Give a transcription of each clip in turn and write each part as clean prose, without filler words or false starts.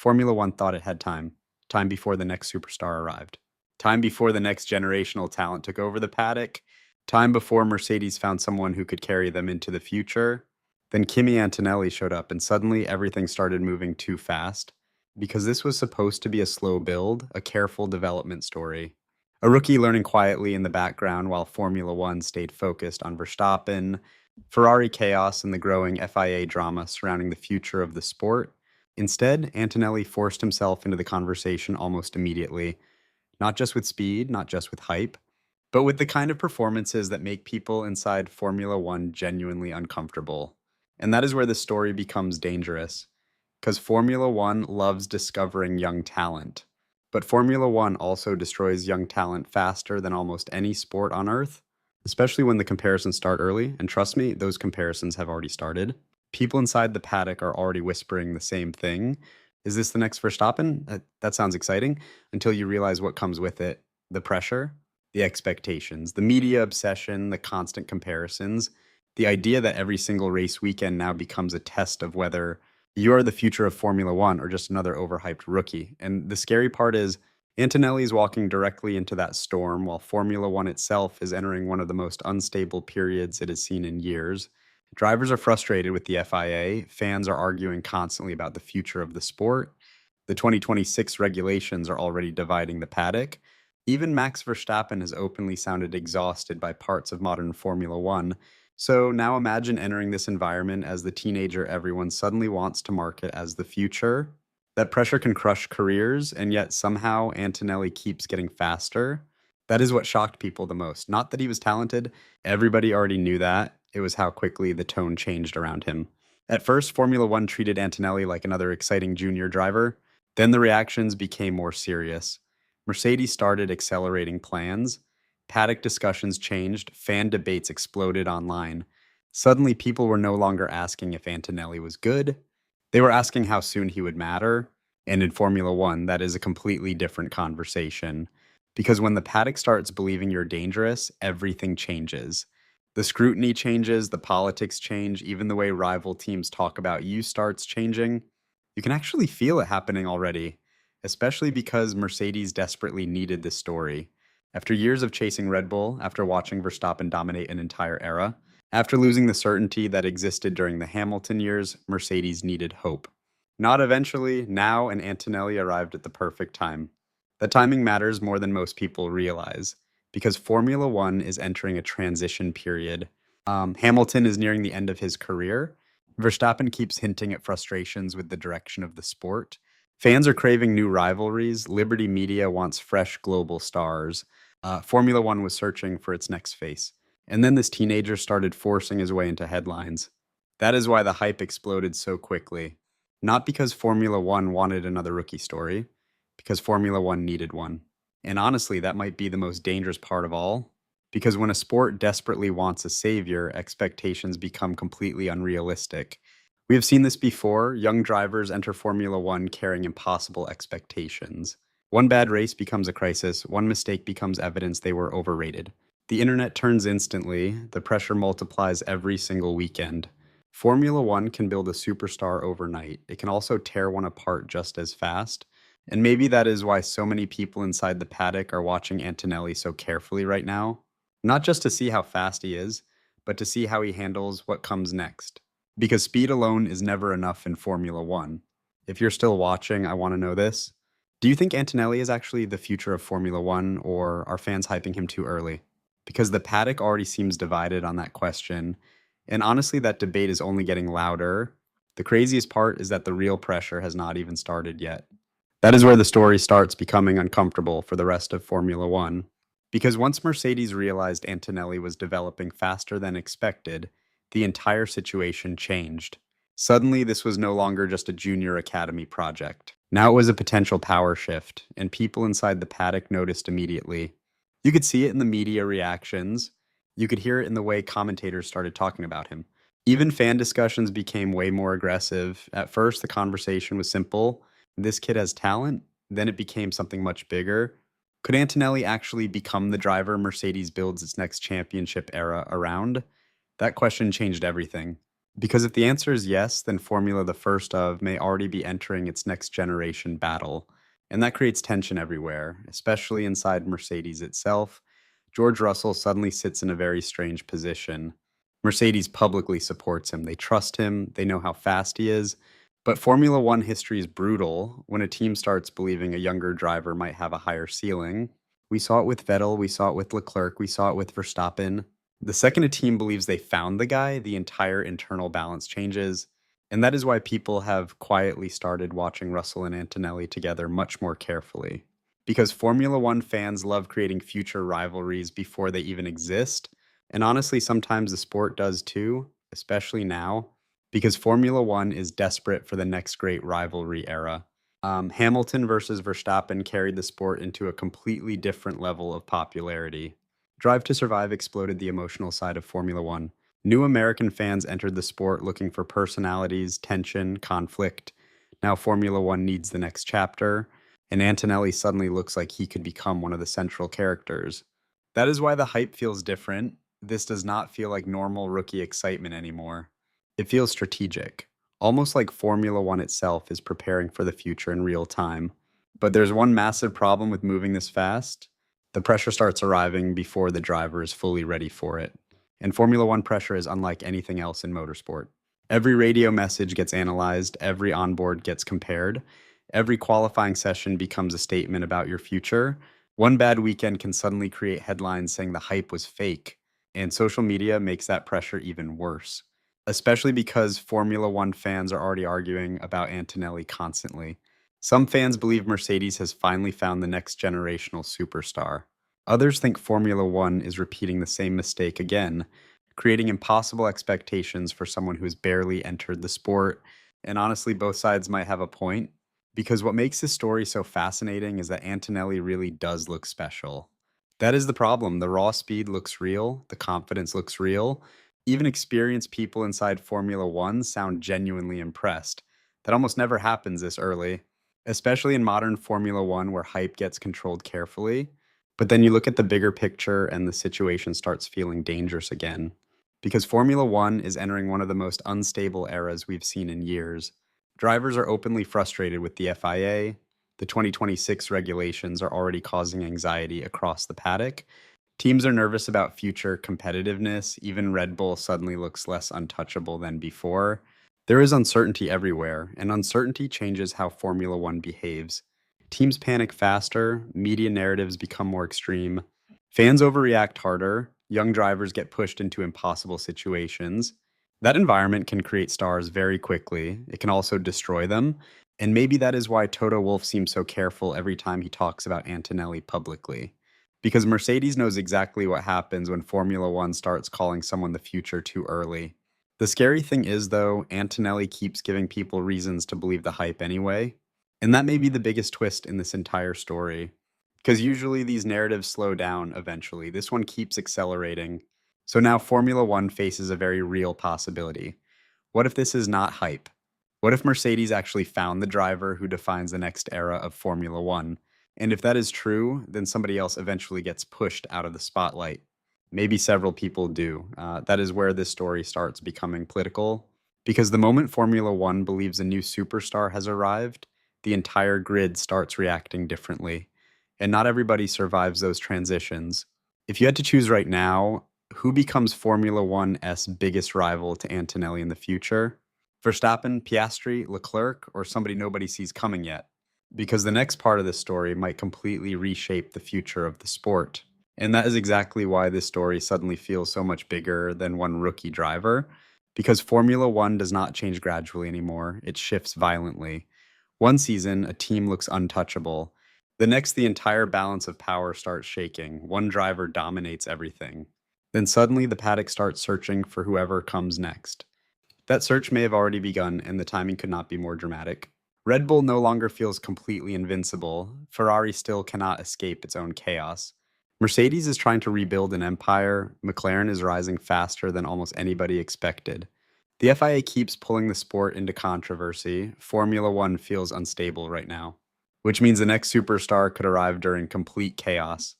Formula One thought it had time. Time before the next superstar arrived. Time before the next generational talent took over the paddock. Time before Mercedes found someone who could carry them into the future. Then Kimi Antonelli showed up, and suddenly everything started moving too fast. Because this was supposed to be a slow build, a careful development story. A rookie learning quietly in the background while Formula One stayed focused on Verstappen, Ferrari chaos, and the growing FIA drama surrounding the future of the sport. Instead, Antonelli forced himself into the conversation almost immediately, not just with speed, not just with hype, but with the kind of performances that make people inside Formula One genuinely uncomfortable. And that is where the story becomes dangerous, because Formula One loves discovering young talent. But Formula One also destroys young talent faster than almost any sport on Earth, especially when the comparisons start early. And trust me, those comparisons have already started. People inside the paddock are already whispering the same thing. Is this the next Verstappen? That sounds exciting, until you realize what comes with it: the pressure, the expectations, the media obsession, the constant comparisons, the idea that every single race weekend now becomes a test of whether you are the future of Formula One or just another overhyped rookie. And the scary part is Antonelli is walking directly into that storm while Formula One itself is entering one of the most unstable periods it has seen in years. Drivers are frustrated with the FIA, fans are arguing constantly about the future of the sport. The 2026 regulations are already dividing the paddock. Even Max Verstappen has openly sounded exhausted by parts of modern Formula One. So now imagine entering this environment as the teenager everyone suddenly wants to market as the future. That pressure can crush careers, and yet somehow Antonelli keeps getting faster. That is what shocked people the most. Not that he was talented, everybody already knew that. It was how quickly the tone changed around him. At first, Formula One treated Antonelli like another exciting junior driver. Then the reactions became more serious. Mercedes started accelerating plans. Paddock discussions changed. Fan debates exploded online. Suddenly, people were no longer asking if Antonelli was good. They were asking how soon he would matter. And in Formula One, that is a completely different conversation. Because when the paddock starts believing you're dangerous, everything changes. The scrutiny changes, the politics change, even the way rival teams talk about you starts changing. You can actually feel it happening already, especially because Mercedes desperately needed this story. After years of chasing Red Bull, after watching Verstappen dominate an entire era, after losing the certainty that existed during the Hamilton years, Mercedes needed hope. Not eventually, now, and Antonelli arrived at the perfect time. The timing matters more than most people realize, because Formula One is entering a transition period. Hamilton is nearing the end of his career. Verstappen keeps hinting at frustrations with the direction of the sport. Fans are craving new rivalries. Liberty Media wants fresh global stars. Formula One was searching for its next face. And then this teenager started forcing his way into headlines. That is why the hype exploded so quickly. Not because Formula One wanted another rookie story, because Formula One needed one. And honestly, that might be the most dangerous part of all, because when a sport desperately wants a savior, expectations become completely unrealistic. We have seen this before. Young drivers enter Formula One carrying impossible expectations. One bad race becomes a crisis, one mistake becomes evidence they were overrated. The internet turns instantly, the pressure multiplies every single weekend. Formula One can build a superstar overnight. It can also tear one apart just as fast. And maybe that is why so many people inside the paddock are watching Antonelli so carefully right now. Not just to see how fast he is, but to see how he handles what comes next. Because speed alone is never enough in Formula One. If you're still watching, I want to know this. Do you think Antonelli is actually the future of Formula One, or are fans hyping him too early? Because the paddock already seems divided on that question, and honestly, that debate is only getting louder. The craziest part is that the real pressure has not even started yet. That is where the story starts becoming uncomfortable for the rest of Formula One. Because once Mercedes realized Antonelli was developing faster than expected, the entire situation changed. Suddenly, this was no longer just a junior academy project. Now it was a potential power shift, and people inside the paddock noticed immediately. You could see it in the media reactions. You could hear it in the way commentators started talking about him. Even fan discussions became way more aggressive. At first, the conversation was simple: this kid has talent. Then it became something much bigger. Could Antonelli actually become the driver Mercedes builds its next championship era around? That question changed everything. Because if the answer is yes, then Formula the first of may already be entering its next generation battle. And that creates tension everywhere, especially inside Mercedes itself. George Russell suddenly sits in a very strange position. Mercedes publicly supports him. They trust him, they know how fast he is. But Formula One history is brutal when a team starts believing a younger driver might have a higher ceiling. We saw it with Vettel, we saw it with Leclerc, we saw it with Verstappen. The second a team believes they found the guy, the entire internal balance changes. And that is why people have quietly started watching Russell and Antonelli together much more carefully. Because Formula One fans love creating future rivalries before they even exist. And honestly, sometimes the sport does too, especially now, because Formula One is desperate for the next great rivalry era. Hamilton versus Verstappen carried the sport into a completely different level of popularity. Drive to Survive exploded the emotional side of Formula One. New American fans entered the sport looking for personalities, tension, conflict. Now Formula One needs the next chapter, and Antonelli suddenly looks like he could become one of the central characters. That is why the hype feels different. This does not feel like normal rookie excitement anymore. It feels strategic, almost like Formula One itself is preparing for the future in real time. But there's one massive problem with moving this fast. The pressure starts arriving before the driver is fully ready for it. And Formula One pressure is unlike anything else in motorsport. Every radio message gets analyzed, every onboard gets compared, every qualifying session becomes a statement about your future. One bad weekend can suddenly create headlines saying the hype was fake, and social media makes that pressure even worse, especially because Formula One fans are already arguing about Antonelli constantly. Some fans believe Mercedes has finally found the next generational superstar. Others think Formula One is repeating the same mistake again, creating impossible expectations for someone who has barely entered the sport. And honestly, both sides might have a point, because what makes this story so fascinating is that Antonelli really does look special. That is the problem. The raw speed looks real, the confidence looks real. Even experienced people inside Formula One sound genuinely impressed. That almost never happens this early, especially in modern Formula One where hype gets controlled carefully. But then you look at the bigger picture and the situation starts feeling dangerous again. Because Formula One is entering one of the most unstable eras we've seen in years. Drivers are openly frustrated with the FIA. The 2026 regulations are already causing anxiety across the paddock. Teams are nervous about future competitiveness. Even Red Bull suddenly looks less untouchable than before. There is uncertainty everywhere, and uncertainty changes how Formula One behaves. Teams panic faster, media narratives become more extreme, fans overreact harder, young drivers get pushed into impossible situations. That environment can create stars very quickly. It can also destroy them. And maybe that is why Toto Wolff seems so careful every time he talks about Antonelli publicly. Because Mercedes knows exactly what happens when Formula One starts calling someone the future too early. The scary thing is, though, Antonelli keeps giving people reasons to believe the hype anyway. And that may be the biggest twist in this entire story. Because usually these narratives slow down eventually. This one keeps accelerating. So now Formula One faces a very real possibility. What if this is not hype? What if Mercedes actually found the driver who defines the next era of Formula One? And if that is true, then somebody else eventually gets pushed out of the spotlight. Maybe several people do. That is where this story starts becoming political. Because the moment Formula One believes a new superstar has arrived, the entire grid starts reacting differently. And not everybody survives those transitions. If you had to choose right now, who becomes Formula One's biggest rival to Antonelli in the future? Verstappen, Piastri, Leclerc, or somebody nobody sees coming yet? Because the next part of this story might completely reshape the future of the sport. And that is exactly why this story suddenly feels so much bigger than one rookie driver. Because Formula One does not change gradually anymore, it shifts violently. One season, a team looks untouchable. The next, the entire balance of power starts shaking. One driver dominates everything. Then suddenly, the paddock starts searching for whoever comes next. That search may have already begun, and the timing could not be more dramatic. Red Bull no longer feels completely invincible. Ferrari still cannot escape its own chaos. Mercedes is trying to rebuild an empire. McLaren is rising faster than almost anybody expected. The FIA keeps pulling the sport into controversy. Formula One feels unstable right now, which means the next superstar could arrive during complete chaos.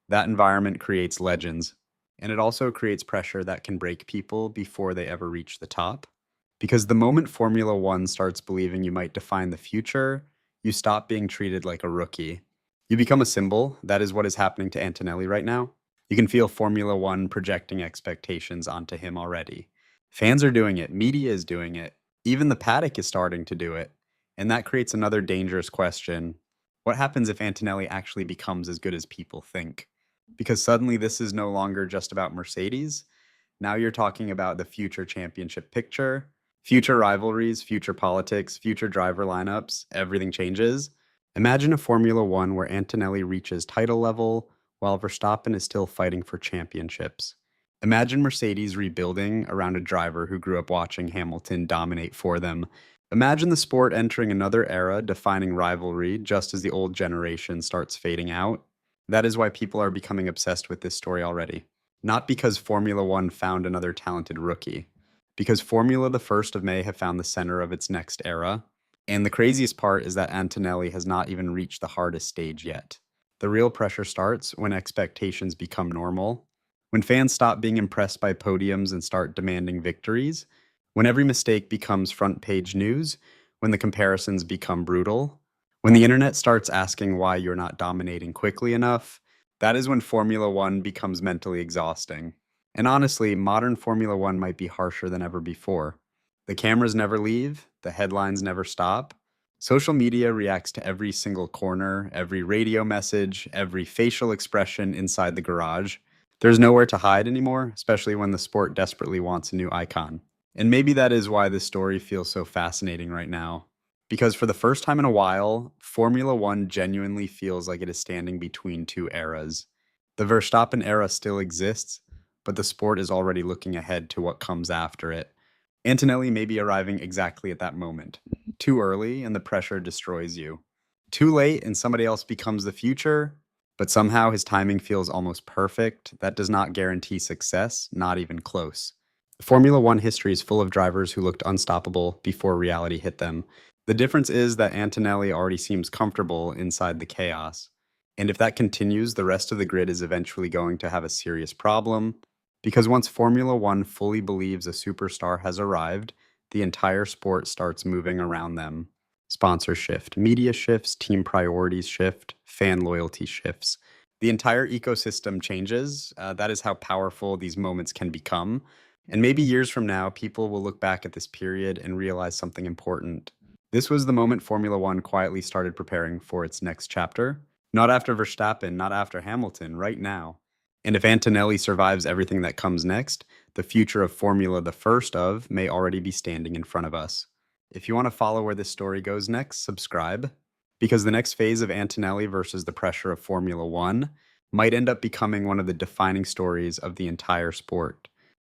That environment creates legends, and it also creates pressure that can break people before they ever reach the top. Because the moment Formula One starts believing you might define the future, you stop being treated like a rookie. You become a symbol. That is what is happening to Antonelli right now. You can feel Formula One projecting expectations onto him already. Fans are doing it, media is doing it, even the paddock is starting to do it. And that creates another dangerous question. What happens if Antonelli actually becomes as good as people think? Because suddenly this is no longer just about Mercedes. Now you're talking about the future championship picture, future rivalries, future politics, future driver lineups, everything changes. Imagine a Formula One where Antonelli reaches title level while Verstappen is still fighting for championships. Imagine Mercedes rebuilding around a driver who grew up watching Hamilton dominate for them. Imagine the sport entering another era defining rivalry just as the old generation starts fading out. That is why people are becoming obsessed with this story already. Not because Formula One found another talented rookie, because Formula the 1st of May have found the center of its next era. And the craziest part is that Antonelli has not even reached the hardest stage yet. The real pressure starts when expectations become normal, when fans stop being impressed by podiums and start demanding victories, when every mistake becomes front page news, when the comparisons become brutal, when the internet starts asking why you're not dominating quickly enough. That is when Formula One becomes mentally exhausting. And honestly, modern Formula One might be harsher than ever before. The cameras never leave, the headlines never stop. Social media reacts to every single corner, every radio message, every facial expression inside the garage. There's nowhere to hide anymore, especially when the sport desperately wants a new icon. And maybe that is why this story feels so fascinating right now. Because for the first time in a while, Formula One genuinely feels like it is standing between two eras. The Verstappen era still exists, but the sport is already looking ahead to what comes after it. Antonelli may be arriving exactly at that moment. Too early, and the pressure destroys you. Too late, and somebody else becomes the future, but somehow his timing feels almost perfect. That does not guarantee success, not even close. Formula One history is full of drivers who looked unstoppable before reality hit them. The difference is that Antonelli already seems comfortable inside the chaos. And if that continues, the rest of the grid is eventually going to have a serious problem. Because once Formula One fully believes a superstar has arrived, the entire sport starts moving around them. Sponsors shift, media shifts, team priorities shift, fan loyalty shifts. The entire ecosystem changes. That is how powerful these moments can become. And maybe years from now, people will look back at this period and realize something important. This was the moment Formula One quietly started preparing for its next chapter. Not after Verstappen, not after Hamilton, right now. And if Antonelli survives everything that comes next, the future of Formula the 1st of may already be standing in front of us. If you want to follow where this story goes next, subscribe, because the next phase of Antonelli versus the pressure of Formula One might end up becoming one of the defining stories of the entire sport.